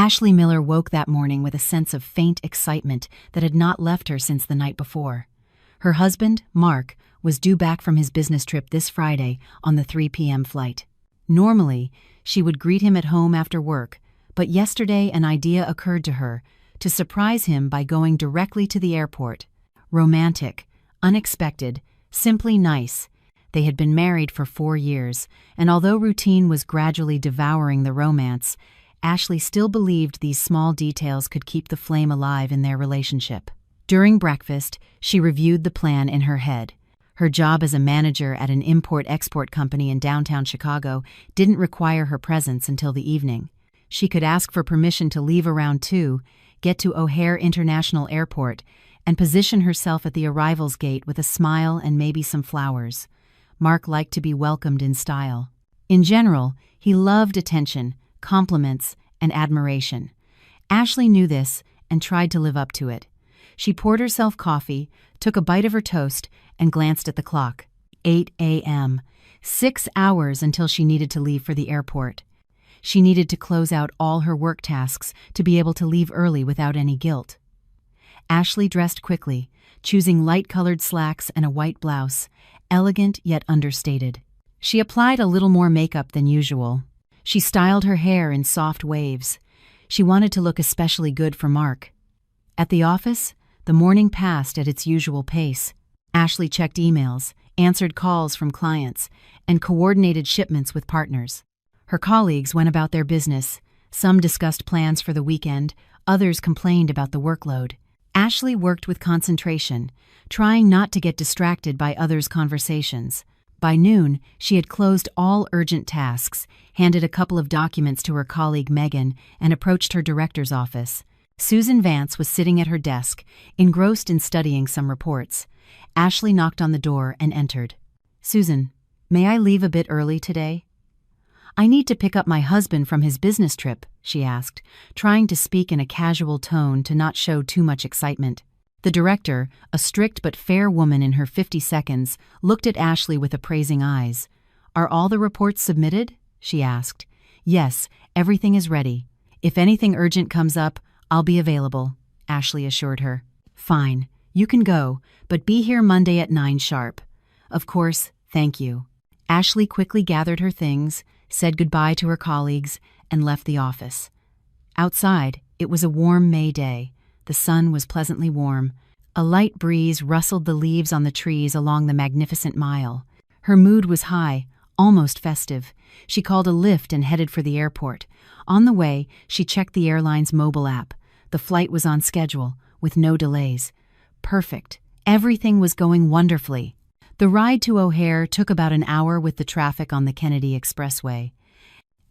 Ashley Miller woke that morning with a sense of faint excitement that had not left her since the night before. Her husband, Mark, was due back from his business trip this Friday on the 3 p.m. flight. Normally, she would greet him at home after work, but yesterday an idea occurred to her to surprise him by going directly to the airport. Romantic, unexpected, simply nice. They had been married for 4 years, and although routine was gradually devouring the romance, Ashley still believed these small details could keep the flame alive in their relationship. During breakfast, she reviewed the plan in her head. Her job as a manager at an import-export company in downtown Chicago didn't require her presence until the evening. She could ask for permission to leave around 2, get to O'Hare International Airport, and position herself at the arrivals gate with a smile and maybe some flowers. Mark liked to be welcomed in style. In general, he loved attention, compliments, and admiration. Ashley knew this and tried to live up to it. She poured herself coffee, took a bite of her toast, and glanced at the clock. 8 a.m. 6 hours until she needed to leave for the airport. She needed to close out all her work tasks to be able to leave early without any guilt. Ashley dressed quickly, choosing light-colored slacks and a white blouse, elegant yet understated. She applied a little more makeup than usual. She styled her hair in soft waves. She wanted to look especially good for Mark. At the office, the morning passed at its usual pace. Ashley checked emails, answered calls from clients, and coordinated shipments with partners. Her colleagues went about their business. Some discussed plans for the weekend, others complained about the workload. Ashley worked with concentration, trying not to get distracted by others' conversations. By noon, she had closed all urgent tasks, handed a couple of documents to her colleague Megan, and approached her director's office. Susan Vance was sitting at her desk, engrossed in studying some reports. Ashley knocked on the door and entered. "Susan, may I leave a bit early today?" "I need to pick up my husband from his business trip," she asked, trying to speak in a casual tone to not show too much excitement. The director, a strict but fair woman in her 50s, looked at Ashley with appraising eyes. "Are all the reports submitted?" she asked. "Yes, everything is ready. If anything urgent comes up, I'll be available," Ashley assured her. "Fine, you can go, but be here Monday at 9 sharp. "Of course, thank you." Ashley quickly gathered her things, said goodbye to her colleagues, and left the office. Outside, it was a warm May day. The sun was pleasantly warm. A light breeze rustled the leaves on the trees along the magnificent mile. Her mood was high, almost festive. She called a Lyft and headed for the airport. On the way, she checked the airline's mobile app. The flight was on schedule, with no delays. Perfect. Everything was going wonderfully. The ride to O'Hare took about an hour with the traffic on the Kennedy Expressway.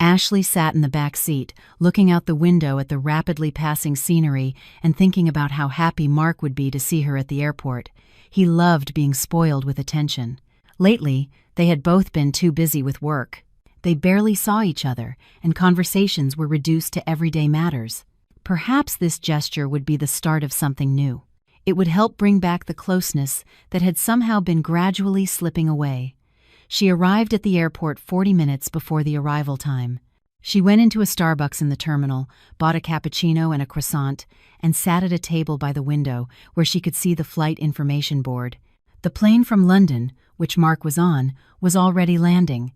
Ashley sat in the back seat, looking out the window at the rapidly passing scenery and thinking about how happy Mark would be to see her at the airport. He loved being spoiled with attention. Lately, they had both been too busy with work. They barely saw each other, and conversations were reduced to everyday matters. Perhaps this gesture would be the start of something new. It would help bring back the closeness that had somehow been gradually slipping away. She arrived at the airport 40 minutes before the arrival time. She went into a Starbucks in the terminal, bought a cappuccino and a croissant, and sat at a table by the window where she could see the flight information board. The plane from London, which Mark was on, was already landing.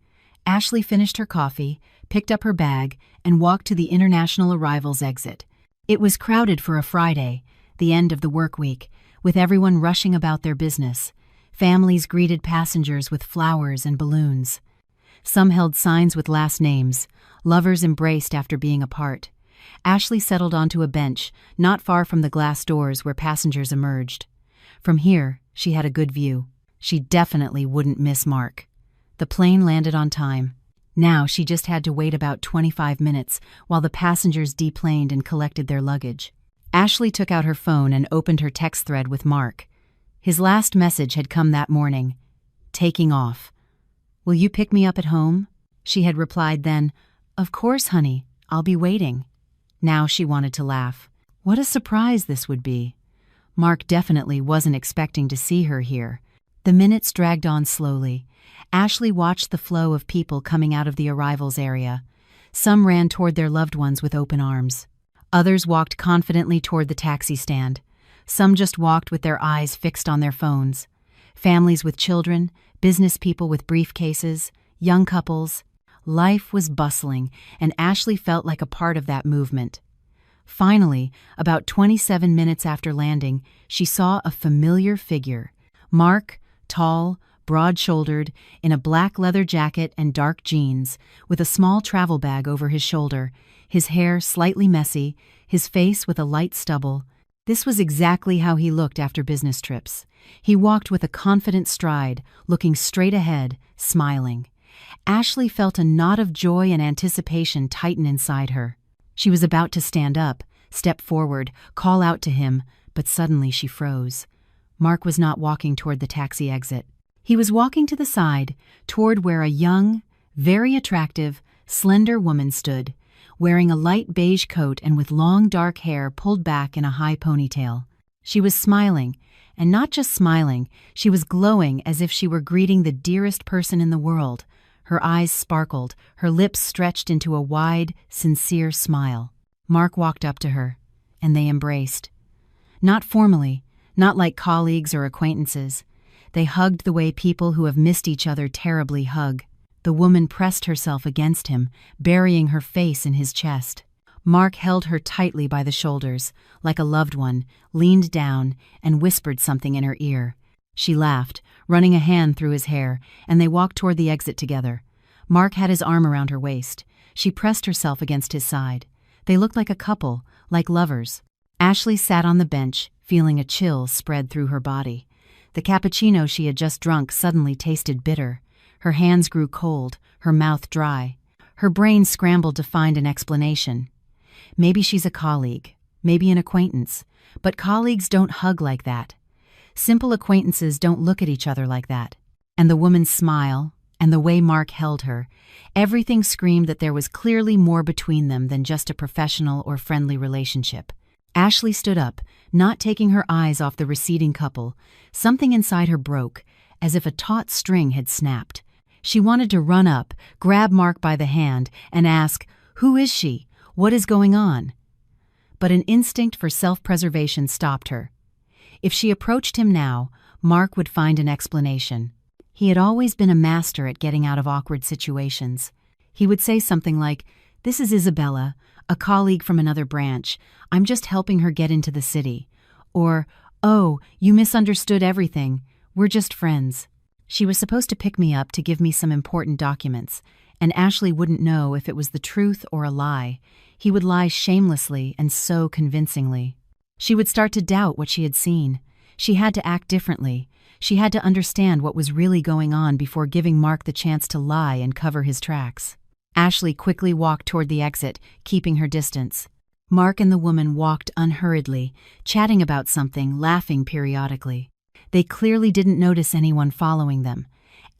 Ashley finished her coffee, picked up her bag, and walked to the international arrivals exit. It was crowded for a Friday, the end of the work week, with everyone rushing about their business. Families greeted passengers with flowers and balloons. Some held signs with last names. Lovers embraced after being apart. Ashley settled onto a bench, not far from the glass doors where passengers emerged. From here, she had a good view. She definitely wouldn't miss Mark. The plane landed on time. Now she just had to wait about 25 minutes while the passengers deplaned and collected their luggage. Ashley took out her phone and opened her text thread with Mark. His last message had come that morning. "Taking off. Will you pick me up at home?" She had replied then, "Of course, honey. I'll be waiting." Now she wanted to laugh. What a surprise this would be. Mark definitely wasn't expecting to see her here. The minutes dragged on slowly. Ashley watched the flow of people coming out of the arrivals area. Some ran toward their loved ones with open arms. Others walked confidently toward the taxi stand. Some just walked with their eyes fixed on their phones. Families with children, business people with briefcases, young couples. Life was bustling, and Ashley felt like a part of that movement. Finally, about 27 minutes after landing, she saw a familiar figure. Mark, tall, broad-shouldered, in a black leather jacket and dark jeans, with a small travel bag over his shoulder, his hair slightly messy, his face with a light stubble. This was exactly how he looked after business trips. He walked with a confident stride, looking straight ahead, smiling. Ashley felt a knot of joy and anticipation tighten inside her. She was about to stand up, step forward, call out to him, but suddenly she froze. Mark was not walking toward the taxi exit. He was walking to the side, toward where a young, very attractive, slender woman stood, wearing a light beige coat and with long dark hair pulled back in a high ponytail. She was smiling, and not just smiling, she was glowing as if she were greeting the dearest person in the world. Her eyes sparkled, her lips stretched into a wide, sincere smile. Mark walked up to her, and they embraced. Not formally, not like colleagues or acquaintances. They hugged the way people who have missed each other terribly hug. The woman pressed herself against him, burying her face in his chest. Mark held her tightly by the shoulders, like a loved one, leaned down, and whispered something in her ear. She laughed, running a hand through his hair, and they walked toward the exit together. Mark had his arm around her waist. She pressed herself against his side. They looked like a couple, like lovers. Ashley sat on the bench, feeling a chill spread through her body. The cappuccino she had just drunk suddenly tasted bitter. Her hands grew cold, her mouth dry. Her brain scrambled to find an explanation. Maybe she's a colleague, maybe an acquaintance, but colleagues don't hug like that. Simple acquaintances don't look at each other like that. And the woman's smile, and the way Mark held her, everything screamed that there was clearly more between them than just a professional or friendly relationship. Ashley stood up, not taking her eyes off the receding couple. Something inside her broke, as if a taut string had snapped. She wanted to run up, grab Mark by the hand, and ask, "Who is she? What is going on?" But an instinct for self-preservation stopped her. If she approached him now, Mark would find an explanation. He had always been a master at getting out of awkward situations. He would say something like, "This is Isabella, a colleague from another branch. I'm just helping her get into the city." Or, "Oh, you misunderstood everything. We're just friends." She was supposed to pick me up to give me some important documents, and Ashley wouldn't know if it was the truth or a lie. He would lie shamelessly and so convincingly. She would start to doubt what she had seen. She had to act differently. She had to understand what was really going on before giving Mark the chance to lie and cover his tracks. Ashley quickly walked toward the exit, keeping her distance. Mark and the woman walked unhurriedly, chatting about something, laughing periodically. They clearly didn't notice anyone following them.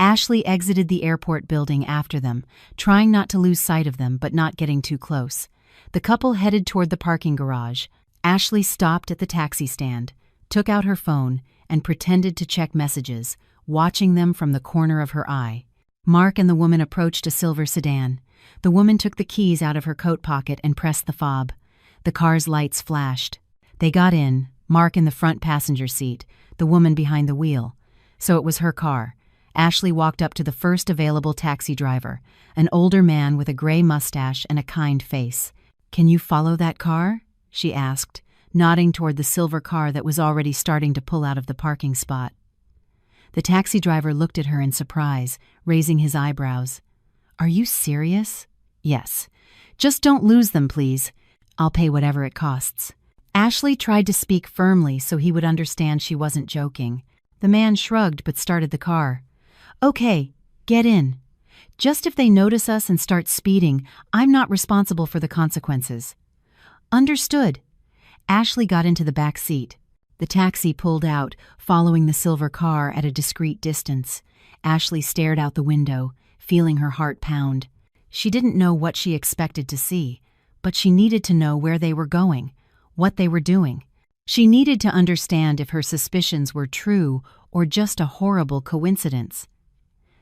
Ashley exited the airport building after them, trying not to lose sight of them but not getting too close. The couple headed toward the parking garage. Ashley stopped at the taxi stand, took out her phone, and pretended to check messages, watching them from the corner of her eye. Mark and the woman approached a silver sedan. The woman took the keys out of her coat pocket and pressed the fob. The car's lights flashed. They got in, Mark in the front passenger seat, the woman behind the wheel. So it was her car. Ashley walked up to the first available taxi driver, an older man with a gray mustache and a kind face. "Can you follow that car?" she asked, nodding toward the silver car that was already starting to pull out of the parking spot. The taxi driver looked at her in surprise, raising his eyebrows. "Are you serious?" "Yes. Just don't lose them, please. I'll pay whatever it costs." Ashley tried to speak firmly so he would understand she wasn't joking. The man shrugged but started the car. "Okay, get in. Just if they notice us and start speeding, I'm not responsible for the consequences." "Understood." Ashley got into the back seat. The taxi pulled out, following the silver car at a discreet distance. Ashley stared out the window, feeling her heart pound. She didn't know what she expected to see, but she needed to know where they were going, what they were doing. She needed to understand if her suspicions were true or just a horrible coincidence.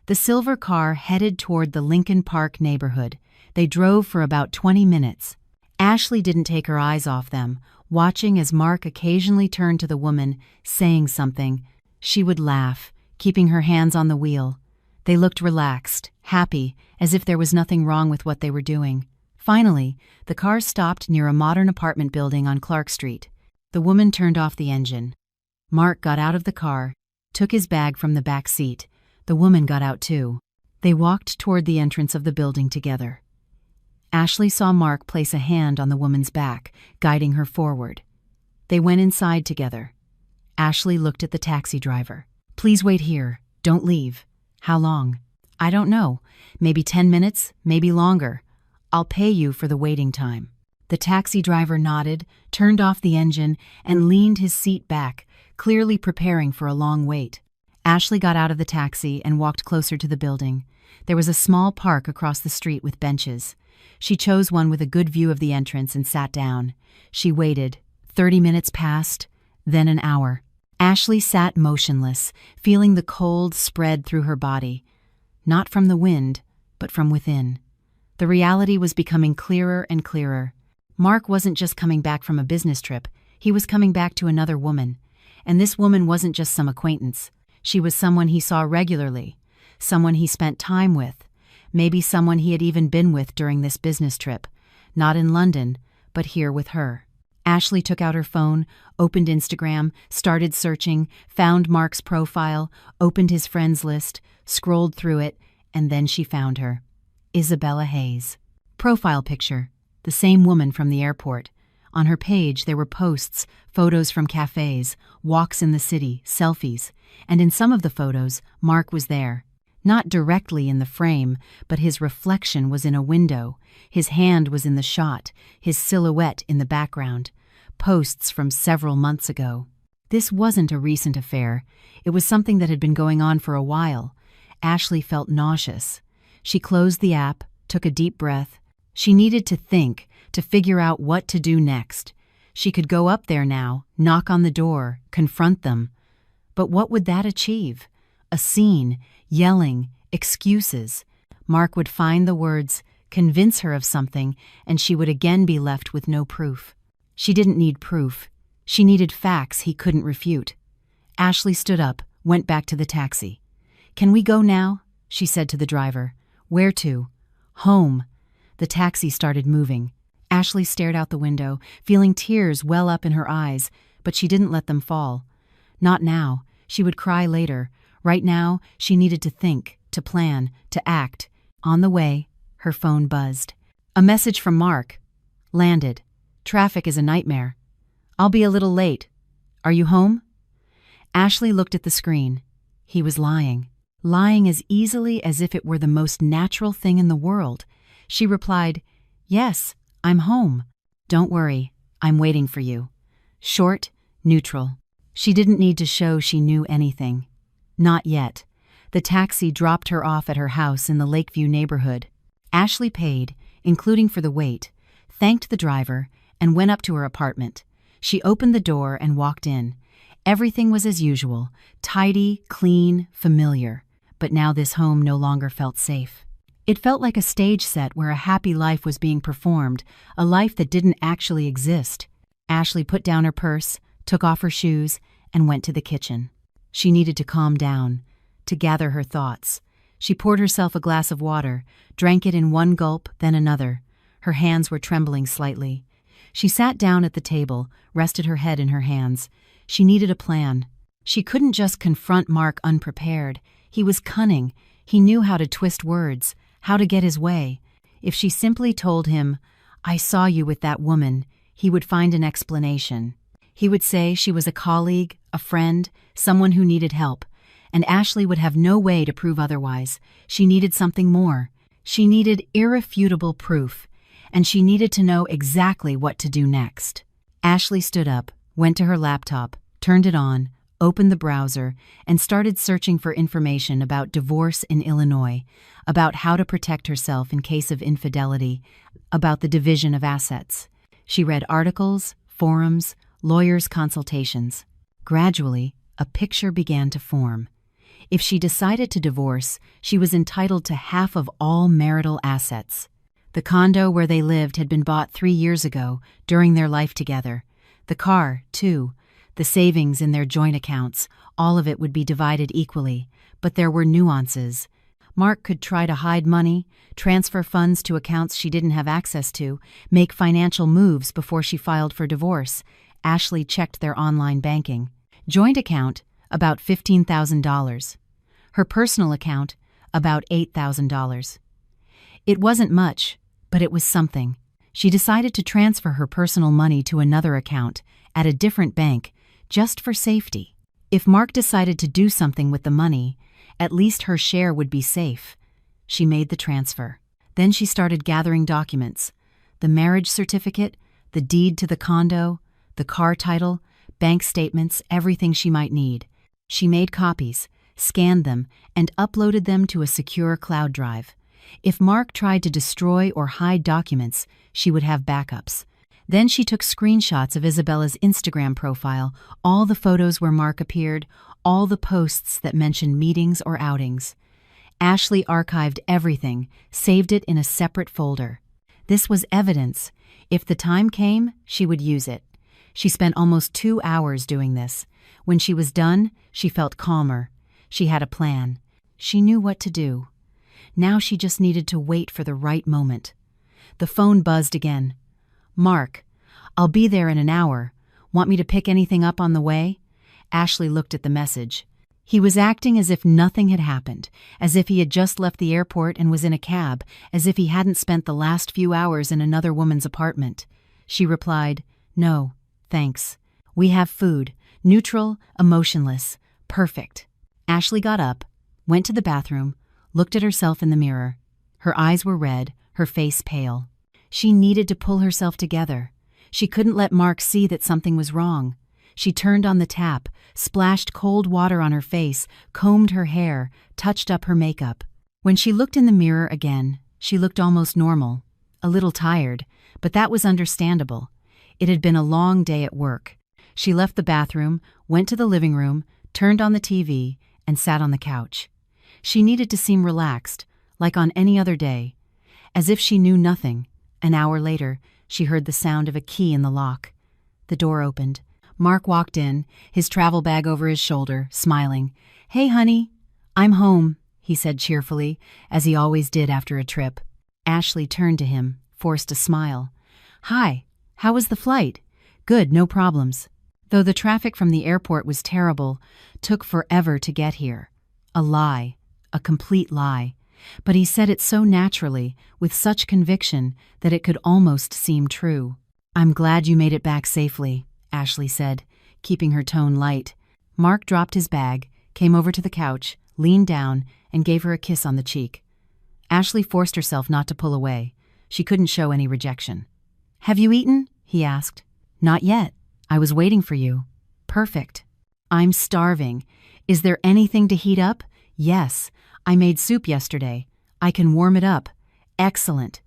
The silver car headed toward the Lincoln Park neighborhood. They drove for about 20 minutes. Ashley didn't take her eyes off them, watching as Mark occasionally turned to the woman, saying something. She would laugh, keeping her hands on the wheel. They looked relaxed, happy, as if there was nothing wrong with what they were doing. Finally, the car stopped near a modern apartment building on Clark Street. The woman turned off the engine. Mark got out of the car, took his bag from the back seat. The woman got out too. They walked toward the entrance of the building together. Ashley saw Mark place a hand on the woman's back, guiding her forward. They went inside together. Ashley looked at the taxi driver. "Please wait here. Don't leave." "How long?" "I don't know. Maybe 10 minutes, maybe longer. I'll pay you for the waiting time." The taxi driver nodded, turned off the engine, and leaned his seat back, clearly preparing for a long wait. Ashley got out of the taxi and walked closer to the building. There was a small park across the street with benches. She chose one with a good view of the entrance and sat down. She waited. 30 minutes passed, then an hour. Ashley sat motionless, feeling the cold spread through her body. Not from the wind, but from within. The reality was becoming clearer and clearer. Mark wasn't just coming back from a business trip, he was coming back to another woman. And this woman wasn't just some acquaintance. She was someone he saw regularly, someone he spent time with, maybe someone he had even been with during this business trip, not in London, but here with her. Ashley took out her phone, opened Instagram, started searching, found Mark's profile, opened his friends list, scrolled through it, and then she found her. Isabella Hayes. Profile picture, the same woman from the airport. On her page there were posts, photos from cafes, walks in the city, selfies, and in some of the photos, Mark was there. Not directly in the frame, but his reflection was in a window. His hand was in the shot, his silhouette in the background. Posts from several months ago. This wasn't a recent affair. It was something that had been going on for a while. Ashley felt nauseous. She closed the app, took a deep breath. She needed to think, to figure out what to do next. She could go up there now, knock on the door, confront them. But what would that achieve? A scene, yelling, excuses. Mark would find the words, convince her of something, and she would again be left with no proof. She didn't need proof. She needed facts he couldn't refute. Ashley stood up, went back to the taxi. "Can we go now?" she said to the driver. "Where to?" "Home." The taxi started moving. Ashley stared out the window, feeling tears well up in her eyes, but she didn't let them fall. Not now. She would cry later. Right now, she needed to think, to plan, to act. On the way, her phone buzzed. A message from Mark. Landed. "Traffic is a nightmare. I'll be a little late. Are you home?" Ashley looked at the screen. He was lying. Lying as easily as if it were the most natural thing in the world. She replied, "Yes, I'm home. Don't worry, I'm waiting for you." Short, neutral. She didn't need to show she knew anything. Not yet. The taxi dropped her off at her house in the Lakeview neighborhood. Ashley paid, including for the wait, thanked the driver, and went up to her apartment. She opened the door and walked in. Everything was as usual, tidy, clean, familiar. But now this home no longer felt safe. It felt like a stage set where a happy life was being performed, a life that didn't actually exist. Ashley put down her purse, took off her shoes, and went to the kitchen. She needed to calm down, to gather her thoughts. She poured herself a glass of water, drank it in one gulp, then another. Her hands were trembling slightly. She sat down at the table, rested her head in her hands. She needed a plan. She couldn't just confront Mark unprepared. He was cunning. He knew how to twist words, how to get his way. If she simply told him, "I saw you with that woman," he would find an explanation. He would say she was a colleague, a friend, someone who needed help, and Ashley would have no way to prove otherwise. She needed something more. She needed irrefutable proof, and she needed to know exactly what to do next. Ashley stood up, went to her laptop, turned it on, opened the browser, and started searching for information about divorce in Illinois, about how to protect herself in case of infidelity, about the division of assets. She read articles, forums, lawyers' consultations. Gradually, a picture began to form. If she decided to divorce, she was entitled to half of all marital assets. The condo where they lived had been bought 3 years ago, during their life together. The car, too. The savings in their joint accounts, all of it would be divided equally, but there were nuances. Mark could try to hide money, transfer funds to accounts she didn't have access to, make financial moves before she filed for divorce. Ashley checked their online banking. Joint account, about $15,000. Her personal account, about $8,000. It wasn't much, but it was something. She decided to transfer her personal money to another account, at a different bank, just for safety. If Mark decided to do something with the money, at least her share would be safe. She made the transfer. Then she started gathering documents. The marriage certificate, the deed to the condo, the car title, bank statements, everything she might need. She made copies, scanned them, and uploaded them to a secure cloud drive. If Mark tried to destroy or hide documents, she would have backups. Then she took screenshots of Isabella's Instagram profile, all the photos where Mark appeared, all the posts that mentioned meetings or outings. Ashley archived everything, saved it in a separate folder. This was evidence. If the time came, she would use it. She spent almost 2 hours doing this. When she was done, she felt calmer. She had a plan. She knew what to do. Now she just needed to wait for the right moment. The phone buzzed again. "Mark, I'll be there in an hour. Want me to pick anything up on the way?" Ashley looked at the message. He was acting as if nothing had happened, as if he had just left the airport and was in a cab, as if he hadn't spent the last few hours in another woman's apartment. She replied, "No, thanks. We have food. Neutral, emotionless. Perfect." Ashley got up, went to the bathroom, looked at herself in the mirror. Her eyes were red, her face pale. She needed to pull herself together. She couldn't let Mark see that something was wrong. She turned on the tap, splashed cold water on her face, combed her hair, touched up her makeup. When she looked in the mirror again, she looked almost normal. A little tired, but that was understandable. It had been a long day at work. She left the bathroom, went to the living room, turned on the TV, and sat on the couch. She needed to seem relaxed, like on any other day. As if she knew nothing. An hour later, she heard the sound of a key in the lock. The door opened. Mark walked in, his travel bag over his shoulder, smiling. "Hey, honey, I'm home," he said cheerfully, as he always did after a trip. Ashley turned to him, forced a smile. "Hi, how was the flight?" "Good, no problems." Though the traffic from the airport was terrible, took forever to get here. A lie, a complete lie. But he said it so naturally, with such conviction, that it could almost seem true. "I'm glad you made it back safely," Ashley said, keeping her tone light. Mark dropped his bag, came over to the couch, leaned down, and gave her a kiss on the cheek. Ashley forced herself not to pull away. She couldn't show any rejection. "Have you eaten?" he asked. "Not yet. I was waiting for you." "Perfect." "I'm starving. Is there anything to heat up?" "Yes. I made soup yesterday. I can warm it up." "Excellent."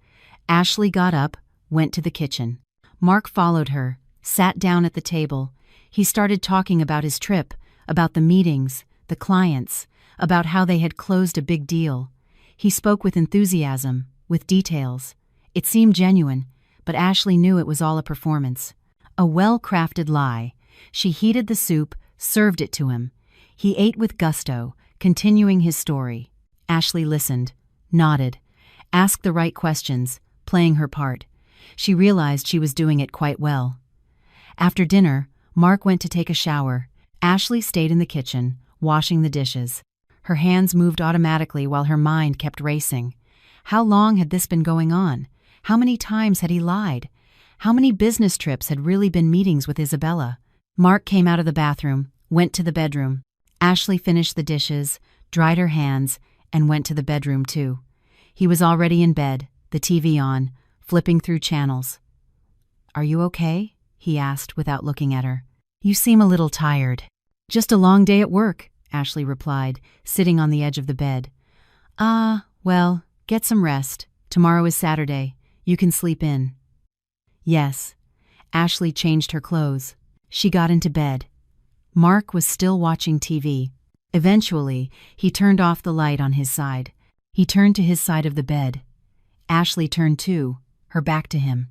Ashley got up, went to the kitchen. Mark followed her, sat down at the table. He started talking about his trip, about the meetings, the clients, about how they had closed a big deal. He spoke with enthusiasm, with details. It seemed genuine, but Ashley knew it was all a performance. A well-crafted lie. She heated the soup, served it to him. He ate with gusto, continuing his story. Ashley listened, nodded, asked the right questions, playing her part. She realized she was doing it quite well. After dinner, Mark went to take a shower. Ashley stayed in the kitchen, washing the dishes. Her hands moved automatically while her mind kept racing. How long had this been going on? How many times had he lied? How many business trips had really been meetings with Isabella? Mark came out of the bathroom, went to the bedroom. Ashley finished the dishes, dried her hands, and went to the bedroom too. He was already in bed, the TV on, flipping through channels. "Are you okay?" he asked without looking at her. "You seem a little tired." "Just a long day at work," Ashley replied, sitting on the edge of the bed. Well, get some rest. Tomorrow is Saturday. You can sleep in." "Yes." Ashley changed her clothes. She got into bed. Mark was still watching TV. Eventually, he turned off the light on his side. He turned to his side of the bed. Ashley turned too, her back to him.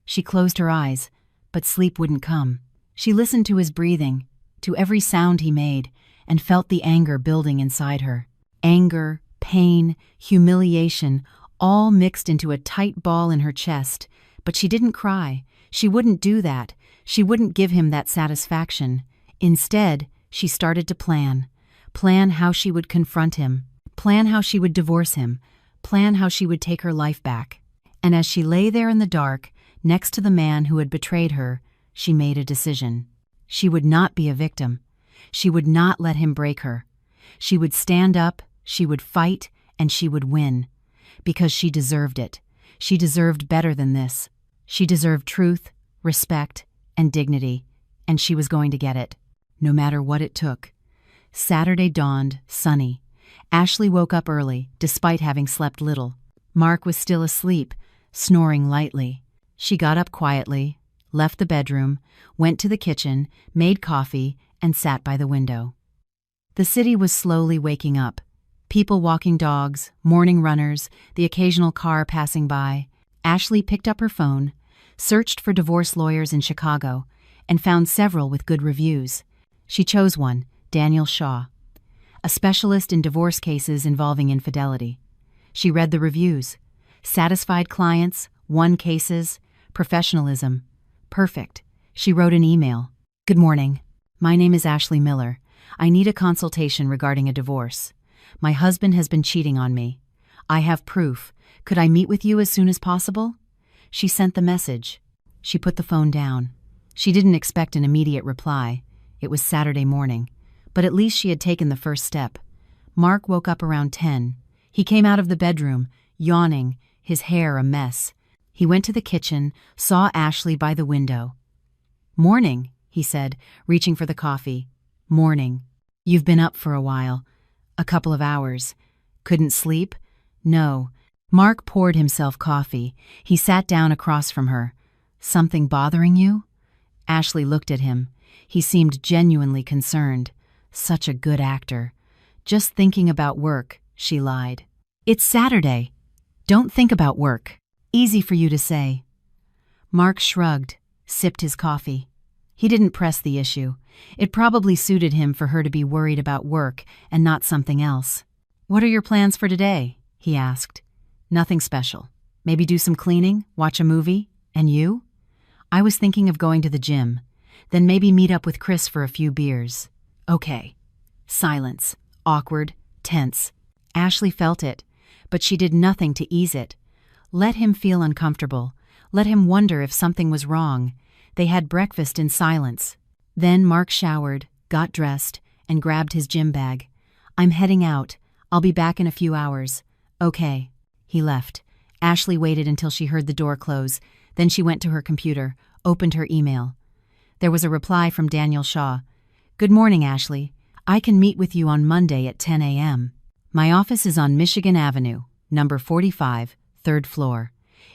She closed her eyes, but sleep wouldn't come. She listened to his breathing, to every sound he made, and felt the anger building inside her. Anger, pain, humiliation, all mixed into a tight ball in her chest. But she didn't cry. She wouldn't do that. She wouldn't give him that satisfaction. Instead, she started to plan. Plan how she would confront him. Plan how she would divorce him. Plan how she would take her life back. And as she lay there in the dark, next to the man who had betrayed her, she made a decision. She would not be a victim. She would not let him break her. She would stand up, she would fight, and she would win. Because she deserved it. She deserved better than this. She deserved truth, respect, and dignity, and she was going to get it, no matter what it took. Saturday dawned, sunny. Ashley woke up early, despite having slept little. Mark was still asleep, snoring lightly. She got up quietly, left the bedroom, went to the kitchen, made coffee, and sat by the window. The city was slowly waking up. People walking dogs, morning runners, the occasional car passing by. Ashley picked up her phone, searched for divorce lawyers in Chicago, and found several with good reviews. She chose one, Daniel Shaw, a specialist in divorce cases involving infidelity. She read the reviews. Satisfied clients, won cases, professionalism. Perfect. She wrote an email. Good morning. My name is Ashley Miller. I need a consultation regarding a divorce. My husband has been cheating on me. I have proof. Could I meet with you as soon as possible? She sent the message. She put the phone down. She didn't expect an immediate reply. It was Saturday morning. But at least she had taken the first step. Mark woke up around 10. He came out of the bedroom, yawning, his hair a mess. He went to the kitchen, saw Ashley by the window. Morning, he said, reaching for the coffee. Morning. You've been up for a while. A couple of hours. Couldn't sleep? No. Mark poured himself coffee. He sat down across from her. Something bothering you? Ashley looked at him. He seemed genuinely concerned. Such a good actor. Just thinking about work, she lied. It's Saturday. Don't think about work. Easy for you to say. Mark shrugged, sipped his coffee. He didn't press the issue. It probably suited him for her to be worried about work and not something else. What are your plans for today? He asked. Nothing special. Maybe do some cleaning, watch a movie. And you? I was thinking of going to the gym. Then maybe meet up with Chris for a few beers. Okay. Silence. Awkward. Tense. Ashley felt it, but she did nothing to ease it. Let him feel uncomfortable. Let him wonder if something was wrong. They had breakfast in silence. Then Mark showered, got dressed, and grabbed his gym bag. I'm heading out. I'll be back in a few hours. Okay. He left. Ashley waited until she heard the door close. Then she went to her computer, opened her email. There was a reply from Daniel Shaw. Good morning, Ashley. I can meet with you on Monday at 10 a.m. My office is on Michigan Avenue, number 45, third floor.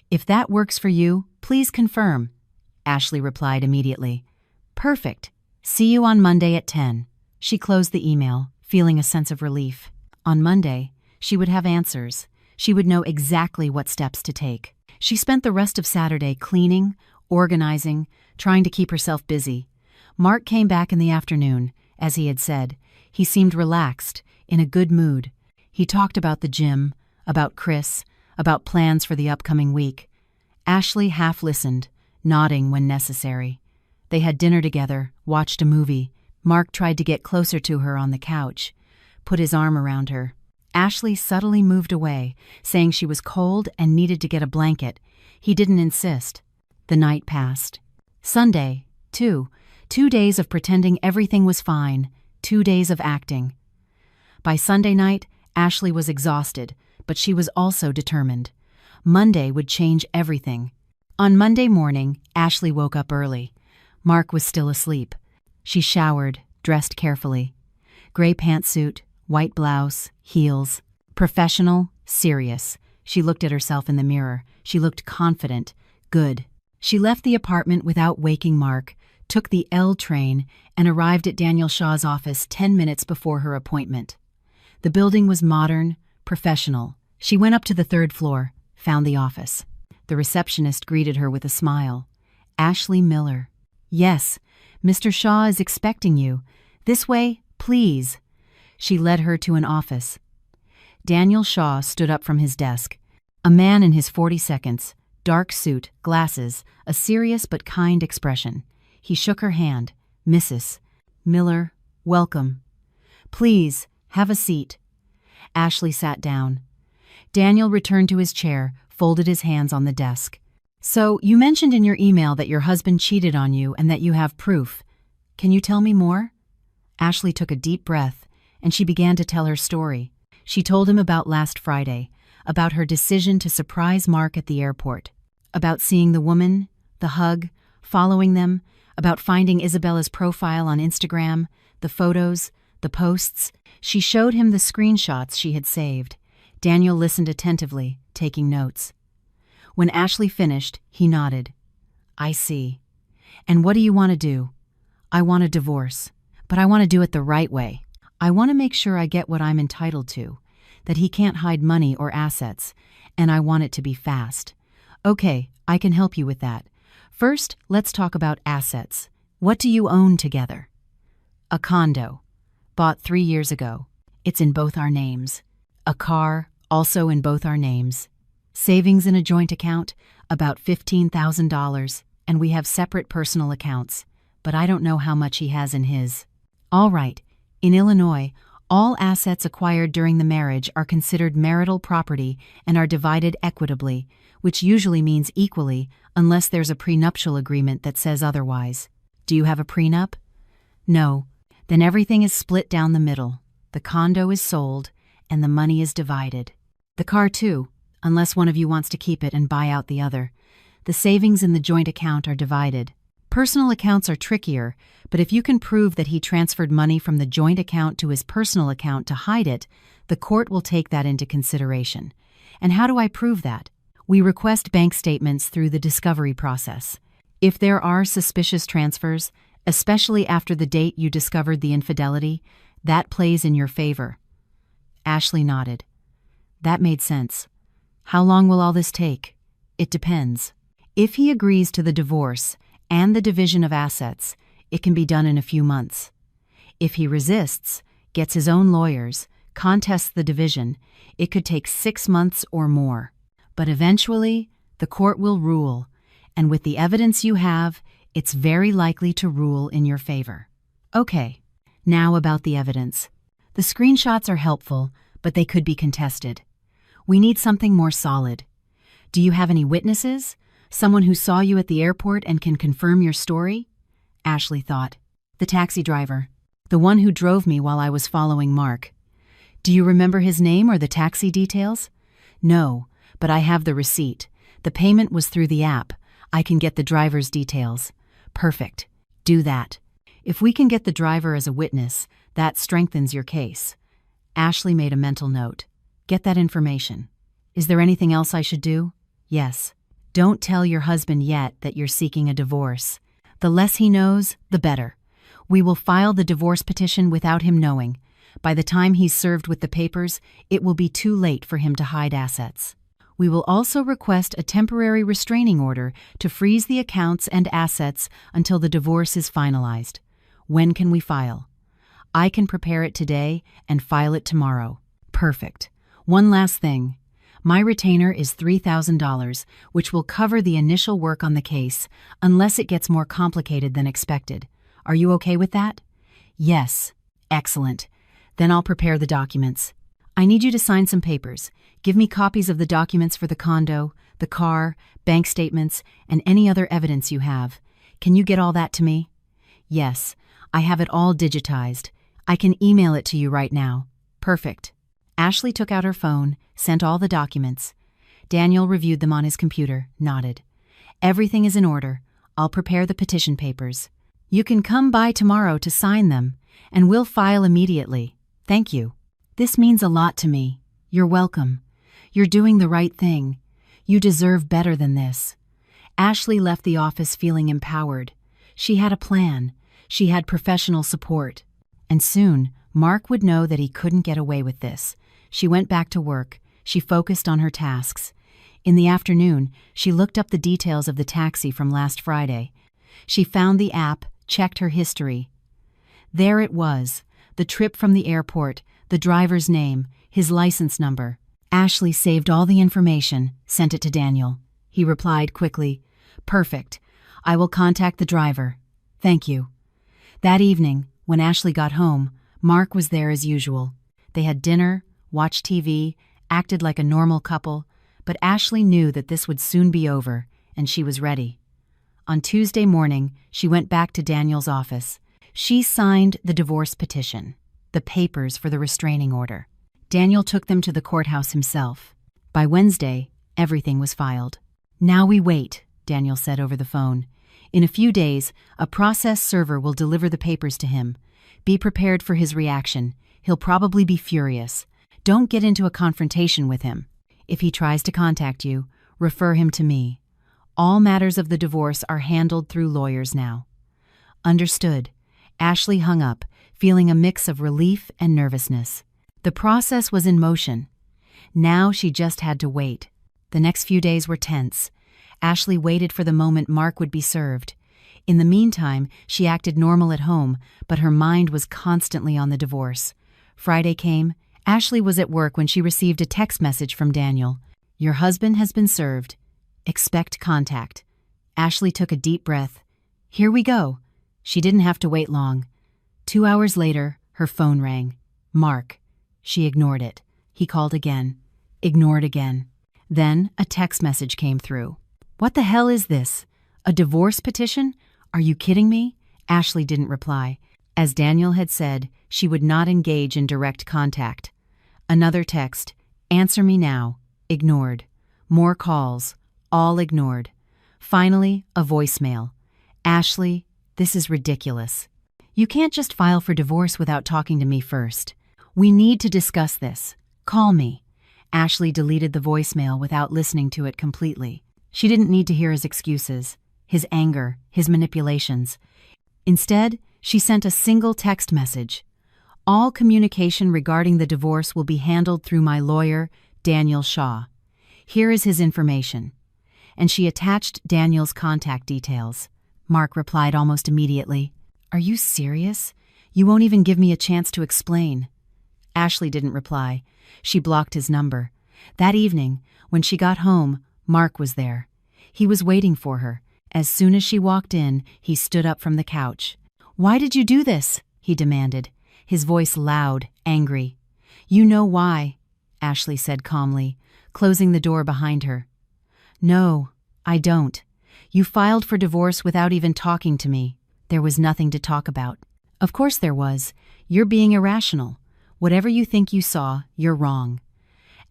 If that works for you, please confirm. Ashley replied immediately. Perfect. See you on Monday at 10. She closed the email, feeling a sense of relief. On Monday, she would have answers. She would know exactly what steps to take. She spent the rest of Saturday cleaning, organizing, trying to keep herself busy. Mark came back in the afternoon, as he had said. He seemed relaxed, in a good mood. He talked about the gym, about Chris, about plans for the upcoming week. Ashley half listened, nodding when necessary. They had dinner together, watched a movie. Mark tried to get closer to her on the couch, put his arm around her. Ashley subtly moved away, saying she was cold and needed to get a blanket. He didn't insist. The night passed. Sunday, too. 2 days of pretending everything was fine. 2 days of acting. By Sunday night, Ashley was exhausted, but she was also determined. Monday would change everything. On Monday morning, Ashley woke up early. Mark was still asleep. She showered, dressed carefully. Gray pantsuit, white blouse, heels. Professional, serious. She looked at herself in the mirror. She looked confident, good. She left the apartment without waking Mark, took the L train, and arrived at Daniel Shaw's office 10 minutes before her appointment. The building was modern, professional. She went up to the third floor, Found the office. The receptionist greeted her with a smile. Ashley Miller. Yes, Mr. Shaw is expecting you. This way, please. She led her to an office. Daniel Shaw stood up from his desk. A man in his 40s, dark suit, glasses, a serious but kind expression. He shook her hand. Mrs. Miller, welcome. Please, have a seat. Ashley sat down. Daniel returned to his chair, folded his hands on the desk. So, you mentioned in your email that your husband cheated on you and that you have proof. Can you tell me more? Ashley took a deep breath, and she began to tell her story. She told him about last Friday, about her decision to surprise Mark at the airport, about seeing the woman, the hug, following them, about finding Isabella's profile on Instagram, the photos, the posts. She showed him the screenshots she had saved. Daniel listened attentively, taking notes. When Ashley finished, he nodded. I see. And what do you want to do? I want a divorce, but I want to do it the right way. I want to make sure I get what I'm entitled to, that he can't hide money or assets, and I want it to be fast. Okay, I can help you with that. First, let's talk about assets. What do you own together? A condo. Bought 3 years ago. It's in both our names. A car, also in both our names. Savings in a joint account, about $15,000, and we have separate personal accounts, but I don't know how much he has in his. All right, in Illinois, all assets acquired during the marriage are considered marital property and are divided equitably, which usually means equally unless there's a prenuptial agreement that says otherwise. Do you have a prenup? No. Then everything is split down the middle. The condo is sold, and the money is divided. The car too, unless one of you wants to keep it and buy out the other. The savings in the joint account are divided. Personal accounts are trickier, but if you can prove that he transferred money from the joint account to his personal account to hide it, the court will take that into consideration. And how do I prove that? We request bank statements through the discovery process. If there are suspicious transfers, especially after the date you discovered the infidelity, that plays in your favor. Ashley nodded. That made sense. How long will all this take? It depends. If he agrees to the divorce and the division of assets, it can be done in a few months. If he resists, gets his own lawyers, contests the division, it could take 6 months or more. But eventually, the court will rule, and with the evidence you have, it's very likely to rule in your favor. Okay, now about the evidence. The screenshots are helpful, but they could be contested. We need something more solid. Do you have any witnesses? Someone who saw you at the airport and can confirm your story? Ashley thought. The taxi driver. The one who drove me while I was following Mark. Do you remember his name or the taxi details? No, but I have the receipt. The payment was through the app. I can get the driver's details. Perfect. Do that. If we can get the driver as a witness, that strengthens your case. Ashley made a mental note. Get that information. Is there anything else I should do? Yes. Don't tell your husband yet that you're seeking a divorce. The less he knows, the better. We will file the divorce petition without him knowing. By the time he's served with the papers, it will be too late for him to hide assets. We will also request a temporary restraining order to freeze the accounts and assets until the divorce is finalized. When can we file? I can prepare it today and file it tomorrow. Perfect. One last thing. My retainer is $3,000, which will cover the initial work on the case, unless it gets more complicated than expected. Are you okay with that? Yes. Excellent. Then I'll prepare the documents. I need you to sign some papers. Give me copies of the documents for the condo, the car, bank statements, and any other evidence you have. Can you get all that to me? Yes. I have it all digitized. I can email it to you right now. Perfect. Ashley took out her phone, sent all the documents. Daniel reviewed them on his computer, nodded. Everything is in order. I'll prepare the petition papers. You can come by tomorrow to sign them, and we'll file immediately. Thank you. This means a lot to me. You're welcome. You're doing the right thing. You deserve better than this. Ashley left the office feeling empowered. She had a plan. She had professional support. And soon, Mark would know that he couldn't get away with this. She went back to work. She focused on her tasks. In the afternoon, she looked up the details of the taxi from last Friday. She found the app, checked her history. There it was, the trip from the airport, the driver's name, his license number. Ashley saved all the information, sent it to Daniel. He replied quickly, "Perfect. I will contact the driver. Thank you." That evening, when Ashley got home, Mark was there as usual. They had dinner, watched TV, acted like a normal couple, but Ashley knew that this would soon be over, and she was ready. On Tuesday morning, she went back to Daniel's office. She signed the divorce petition, the papers for the restraining order. Daniel took them to the courthouse himself. By Wednesday, everything was filed. "Now we wait," Daniel said over the phone. "In a few days, a process server will deliver the papers to him. Be prepared for his reaction. He'll probably be furious. Don't get into a confrontation with him. If he tries to contact you, refer him to me. All matters of the divorce are handled through lawyers now." Understood. Ashley hung up, feeling a mix of relief and nervousness. The process was in motion. Now she just had to wait. The next few days were tense. Ashley waited for the moment Mark would be served. In the meantime, she acted normal at home, but her mind was constantly on the divorce. Friday came. Ashley was at work when she received a text message from Daniel. "Your husband has been served. Expect contact." Ashley took a deep breath. Here we go. She didn't have to wait long. 2 hours later, her phone rang. Mark. She ignored it. He called again. Ignored again. Then a text message came through. "What the hell is this? A divorce petition? Are you kidding me?" Ashley didn't reply. As Daniel had said, she would not engage in direct contact. Another text. "Answer me now." Ignored. More calls. All ignored. Finally, a voicemail. "Ashley, this is ridiculous. You can't just file for divorce without talking to me first. We need to discuss this. Call me." Ashley deleted the voicemail without listening to it completely. She didn't need to hear his excuses, his anger, his manipulations. Instead, she sent a single text message. "All communication regarding the divorce will be handled through my lawyer, Daniel Shaw. Here is his information." And she attached Daniel's contact details. Mark replied almost immediately, "Are you serious? You won't even give me a chance to explain." Ashley didn't reply. She blocked his number. That evening, when she got home, Mark was there. He was waiting for her. As soon as she walked in, he stood up from the couch. "Why did you do this?" he demanded, his voice loud, angry. "You know why," Ashley said calmly, closing the door behind her. "No, I don't. You filed for divorce without even talking to me." There was nothing to talk about. "Of course there was. You're being irrational. Whatever you think you saw, you're wrong."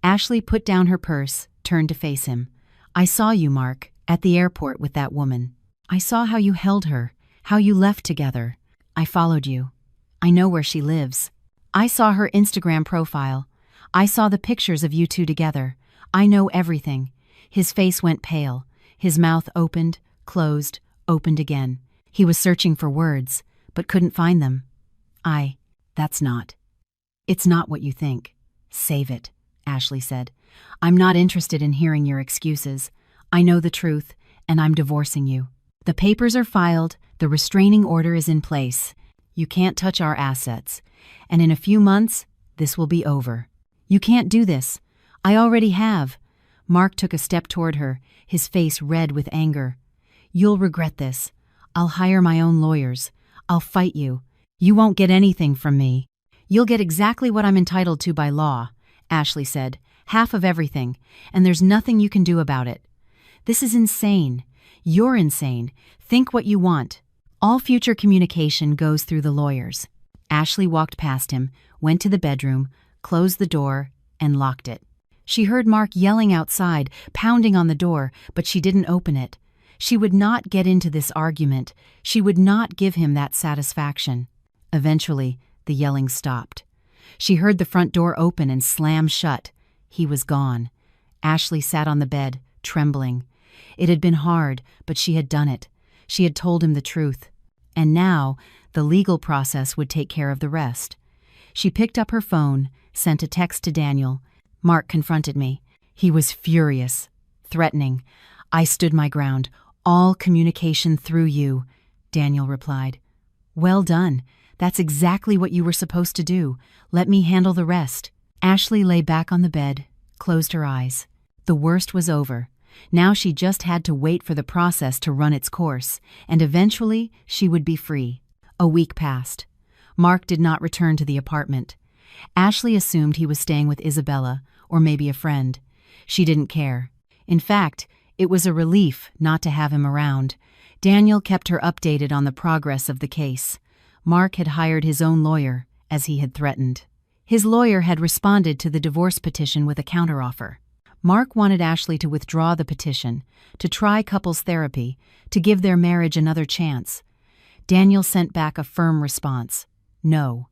Ashley put down her purse, turned to face him. "I saw you, Mark, at the airport with that woman. I saw how you held her, how you left together. I followed you. I know where she lives. I saw her Instagram profile. I saw the pictures of you two together. I know everything." His face went pale. His mouth opened, closed, opened again. He was searching for words, but couldn't find them. That's not. It's not what you think. Save it, Ashley said. "I'm not interested in hearing your excuses. I know the truth, and I'm divorcing you. The papers are filed, the restraining order is in place. You can't touch our assets, and in a few months, this will be over. You can't do this. I already have." Mark took a step toward her, his face red with anger. "You'll regret this. I'll hire my own lawyers. I'll fight you. You won't get anything from me." "You'll get exactly what I'm entitled to by law," Ashley said. "Half of everything, and there's nothing you can do about it. This is insane. You're insane. Think what you want. All future communication goes through the lawyers." Ashley walked past him, went to the bedroom, closed the door, and locked it. She heard Mark yelling outside, pounding on the door, but she didn't open it. She would not get into this argument. She would not give him that satisfaction. Eventually, the yelling stopped. She heard the front door open and slam shut. He was gone. Ashley sat on the bed, trembling. It had been hard, but she had done it. She had told him the truth. And now, the legal process would take care of the rest. She picked up her phone, sent a text to Daniel. "Mark confronted me. He was furious. threatening. "I stood my ground. All communication through you," Daniel replied. "Well done. That's exactly what you were supposed to do. Let me handle the rest." Ashley lay back on the bed, closed her eyes. The worst was over. Now she just had to wait for the process to run its course, and eventually she would be free. A week passed. Mark did not return to the apartment. Ashley assumed he was staying with Isabella, or maybe a friend. She didn't care. In fact, it was a relief not to have him around. Daniel kept her updated on the progress of the case. Mark had hired his own lawyer, as he had threatened. His lawyer had responded to the divorce petition with a counteroffer. Mark wanted Ashley to withdraw the petition, to try couples therapy, to give their marriage another chance. Daniel sent back a firm response. No.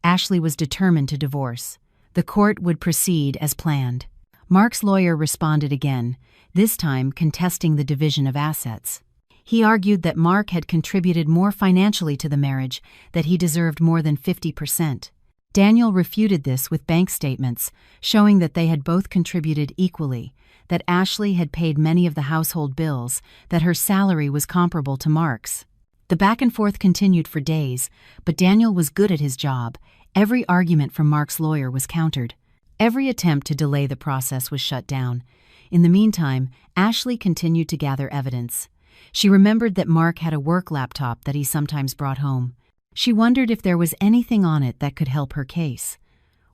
Ashley was determined to divorce. The court would proceed as planned. Mark's lawyer responded again, this time contesting the division of assets. He argued that Mark had contributed more financially to the marriage, that he deserved more than 50%. Daniel refuted this with bank statements, showing that they had both contributed equally, that Ashley had paid many of the household bills, that her salary was comparable to Mark's. The back and forth continued for days, but Daniel was good at his job. Every argument from Mark's lawyer was countered. Every attempt to delay the process was shut down. In the meantime, Ashley continued to gather evidence. She remembered that Mark had a work laptop that he sometimes brought home. She wondered if there was anything on it that could help her case.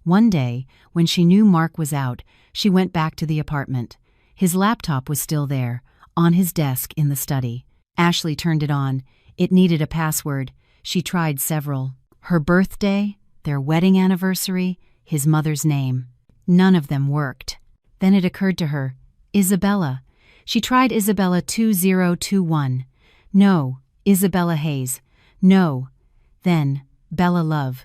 One day, when she knew Mark was out, she went back to the apartment. His laptop was still there, on his desk in the study. Ashley turned it on. It needed a password. She tried several. Her birthday, their wedding anniversary, his mother's name. None of them worked. Then it occurred to her, Isabella. She tried Isabella 2021. No. Isabella Hayes. No. Then, Bella Love.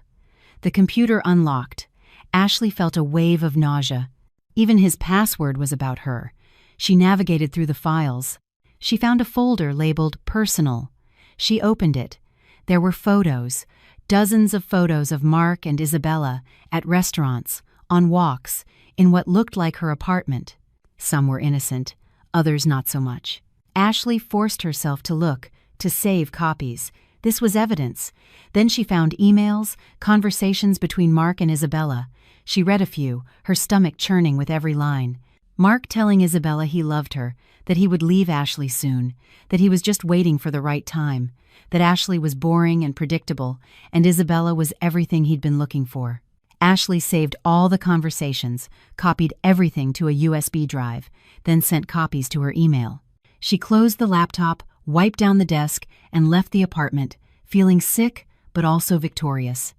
The computer unlocked. Ashley felt a wave of nausea. Even his password was about her. She navigated through the files. She found a folder labeled Personal. She opened it. There were photos, dozens of photos of Mark and Isabella, at restaurants, on walks, in what looked like her apartment. Some were innocent, others not so much. Ashley forced herself to look, to save copies. This was evidence. Then she found emails, conversations between Mark and Isabella. She read a few, her stomach churning with every line. Mark telling Isabella he loved her, that he would leave Ashley soon, that he was just waiting for the right time, that Ashley was boring and predictable, and Isabella was everything he'd been looking for. Ashley saved all the conversations, copied everything to a USB drive, then sent copies to her email. She closed the laptop, wiped down the desk, and left the apartment, feeling sick but also victorious.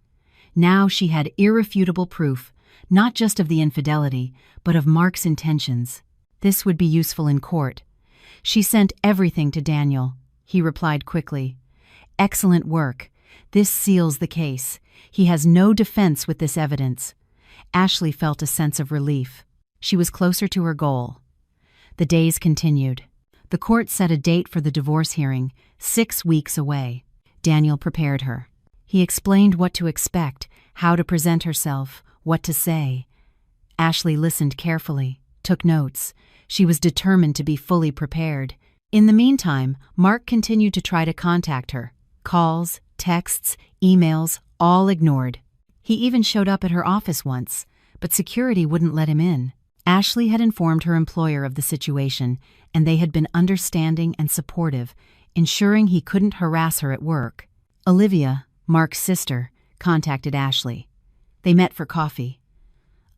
Now she had irrefutable proof, not just of the infidelity, but of Mark's intentions. This would be useful in court. She sent everything to Daniel. He replied quickly. "Excellent work. This seals the case. He has no defense with this evidence." Ashley felt a sense of relief. She was closer to her goal. The days continued. The court set a date for the divorce hearing, 6 weeks away. Daniel prepared her. He explained what to expect, how to present herself, what to say. Ashley listened carefully, took notes. She was determined to be fully prepared. In the meantime, Mark continued to try to contact her. Calls, texts, emails, all ignored. He even showed up at her office once, but security wouldn't let him in. Ashley had informed her employer of the situation, and they had been understanding and supportive, ensuring he couldn't harass her at work. Olivia, Mark's sister, contacted Ashley. They met for coffee.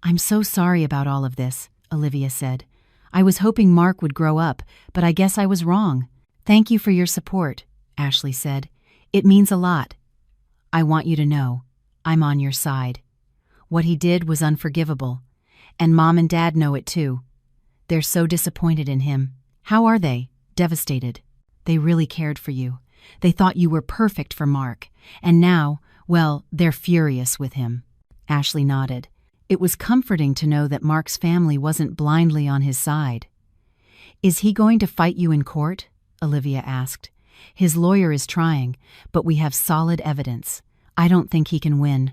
"I'm so sorry about all of this," Olivia said. "I was hoping Mark would grow up, but I guess I was wrong." "Thank you for your support," Ashley said. "It means a lot. I want you to know, I'm on your side. What he did was unforgivable, and Mom and Dad know it too. They're so disappointed in him." "How are they?" "Devastated. They really cared for you. They thought you were perfect for Mark, and now, well, they're furious with him." Ashley nodded. It was comforting to know that Mark's family wasn't blindly on his side. "Is he going to fight you in court?" Olivia asked. "His lawyer is trying, but we have solid evidence. I don't think he can win."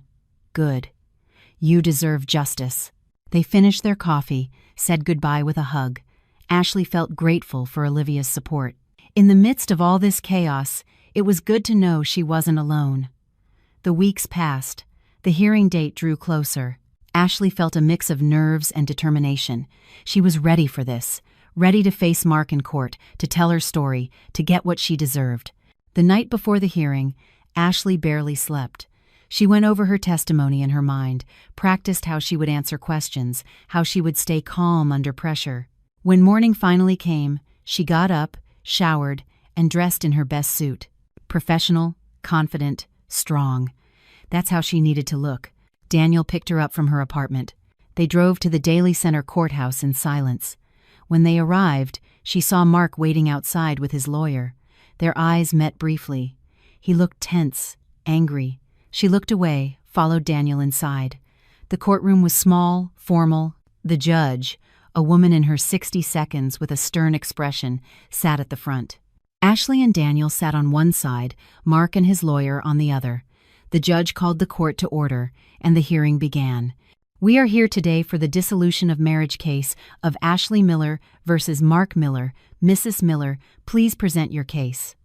"Good. You deserve justice." They finished their coffee, said goodbye with a hug. Ashley felt grateful for Olivia's support. In the midst of all this chaos, it was good to know she wasn't alone. The weeks passed. The hearing date drew closer. Ashley felt a mix of nerves and determination. She was ready for this, ready to face Mark in court, to tell her story, to get what she deserved. The night before the hearing, Ashley barely slept. She went over her testimony in her mind, practiced how she would answer questions, how she would stay calm under pressure. When morning finally came, she got up, showered, and dressed in her best suit. Professional, confident, strong. That's how she needed to look. Daniel picked her up from her apartment. They drove to the Daly Center courthouse in silence. When they arrived, she saw Mark waiting outside with his lawyer. Their eyes met briefly. He looked tense, angry. She looked away, followed Daniel inside. The courtroom was small, formal. The judge, a woman in her 60s with a stern expression, sat at the front. Ashley and Daniel sat on one side, Mark and his lawyer on the other. The judge called the court to order, and the hearing began. We are here today for the dissolution of marriage case of Ashley Miller versus Mark Miller. Mrs. Miller, please present your case.